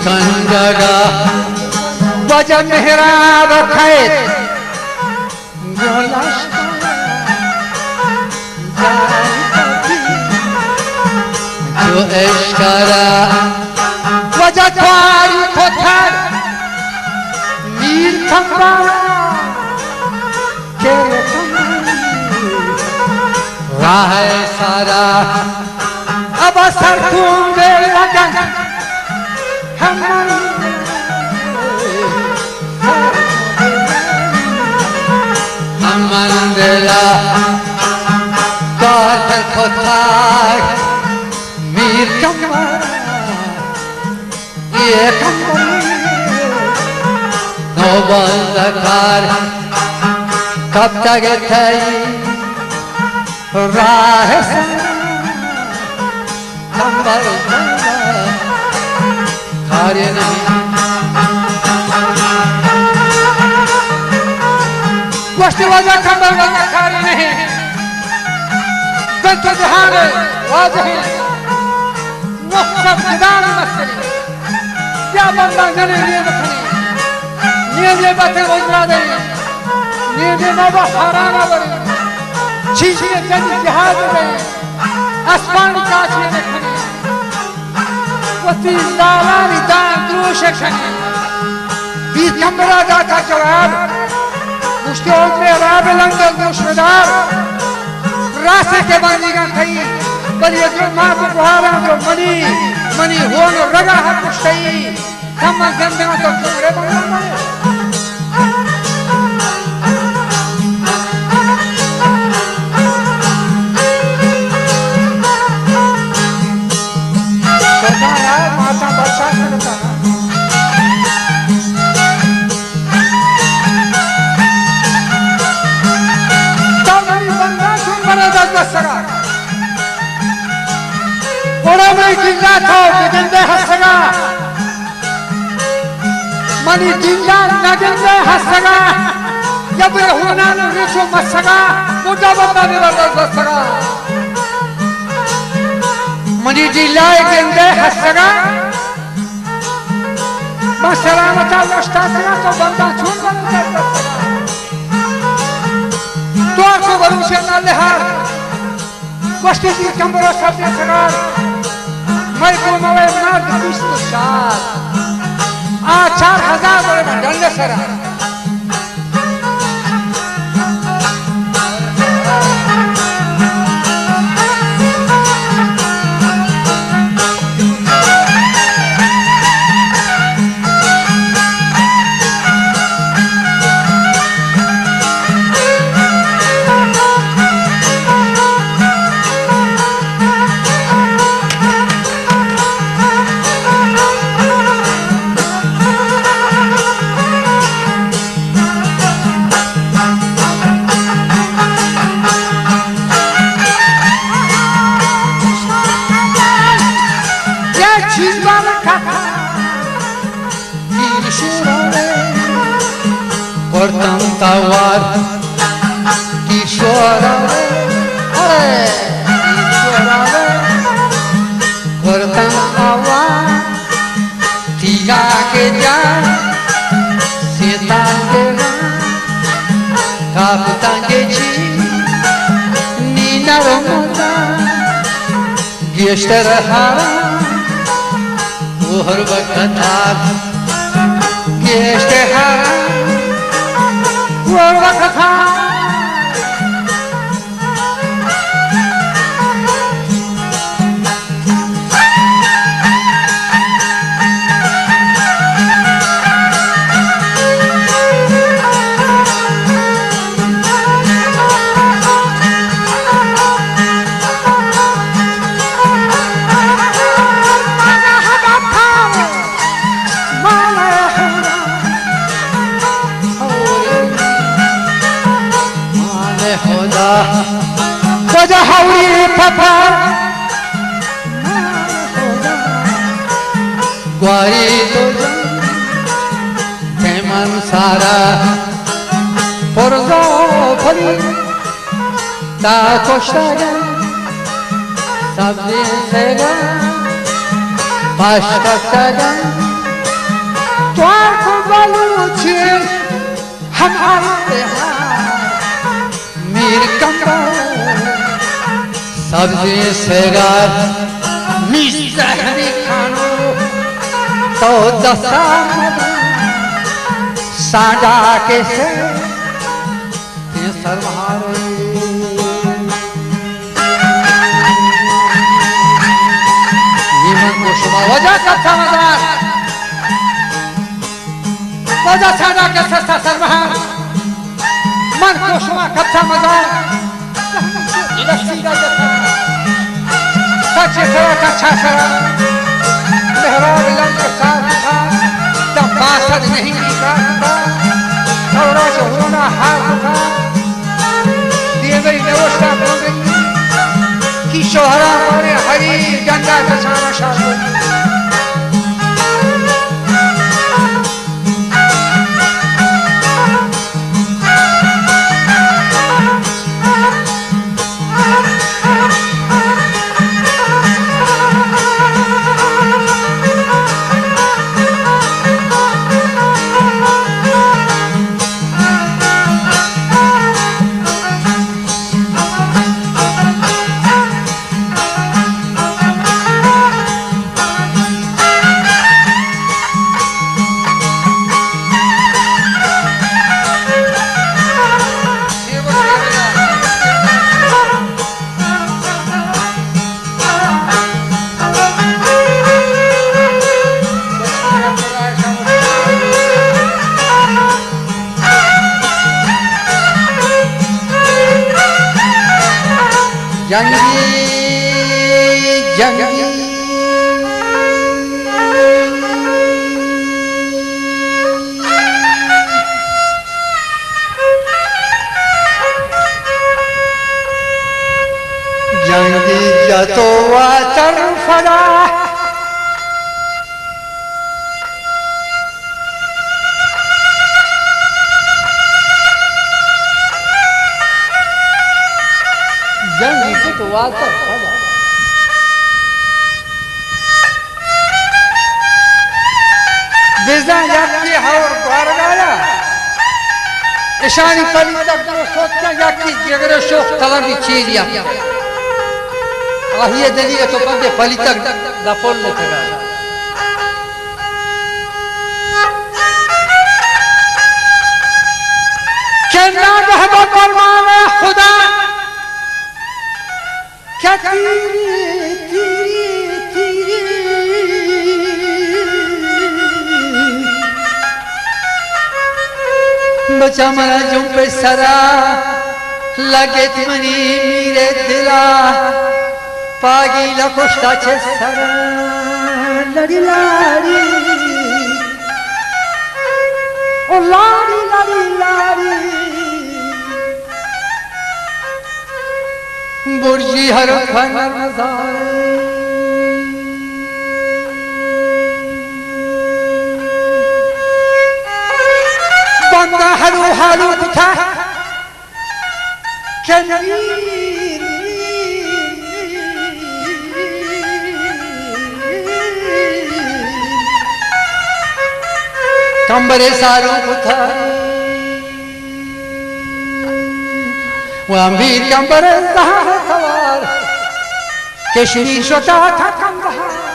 kandaga Baca mihrab kayıt Yolaşta Jo eşkara Baca tuari kotar Mir kambara Kere kambara Rahe sara Aba sarkum ve lagan Hamandela Kar kotar Mir kamar Ye kamar Nobal zakar Kapta getay Rahesa Kambar कार्य नहीं वस्तु वाजा खबर वाजा कार्य नहीं गंत जहान वाजा है मुख्तब निदान मस्ती क्या बंदा जने लिए बखनी ये बातें रोजरा दे ये नवा हराना बने चीज़ें जन जहाज में आसमान का चीज़ देखनी वती लालानी दान द्रोशकन बीच कमरा दाता जवाब मुश्किल में राब लंगल दुश्मनार रास्ते के बंदीगां थी पर ये जो माँ को बुहारा जो मनी होनो रगा है मुश्किल कम गंदगा तो तुम्हारे बंदा जिंदा था जिंदे हंसगा मनी जिंदा न जिंदे हंसगा जब होना न रिशो मसगा मुझा बंदा मेरा हंसगा मनी जिंदा जिंदे हंसगा मसलामत लश्ता सगा तो बंदा छूट बंदा तो आपको भरोसे न लेहार वस्ती की कमरों सब सगा मैं को मवे नाद किस्तो साथ आ 4000 बड़े डंडे सरा Portam tawar kishora Portam tawar tiga ke jan setan ke kapitan ke chi nina romota geshter hara uhar bakatar geshter hara World of the Wajah hauri papa Guai toja Teman sara Porzo pari Ta koştaga Sabzi sega Başka saga द्वार को बलूची हमारे मीर कमर सब्जी सेगार मिस्त्री खानो तो दसा साडा के से सरहारे वजह कथा मदार वजह साडा के सस्ता सरहार मन कोशमा कथा मदार लस्सीदा जथा सच्चे सरा कच्छा सरा मेहराब लंग साथ था तब बासद नहीं निका थोड़ा सा होना हाथ था दिए गई व्यवस्था बोल रही कि शोहरा मारे हरी गंगा दशाना शास्त्र जंगी जंगी जंगी जतो वातर फरा ईशानी पली तक जो सोचते या कि जगरे शोक तलर भी चीज या आहिए दलिए तो बंदे पली तक दफोल लेते गए क्या रहबो परमाने खुदा क्या बचा मरा जो पे सरा लगे मनी मेरे दिला पागी लखुष्टा छे सरा लड़ी लाड़ी ओ लाड़ी लाड़ी लाड़ी बुर्जी हर खनर नजारे बंदा हलू हलू बुथा कंबरे सारू बुथा वो अमीर कंबरे सवार कश्मीर छोटा था कंबहार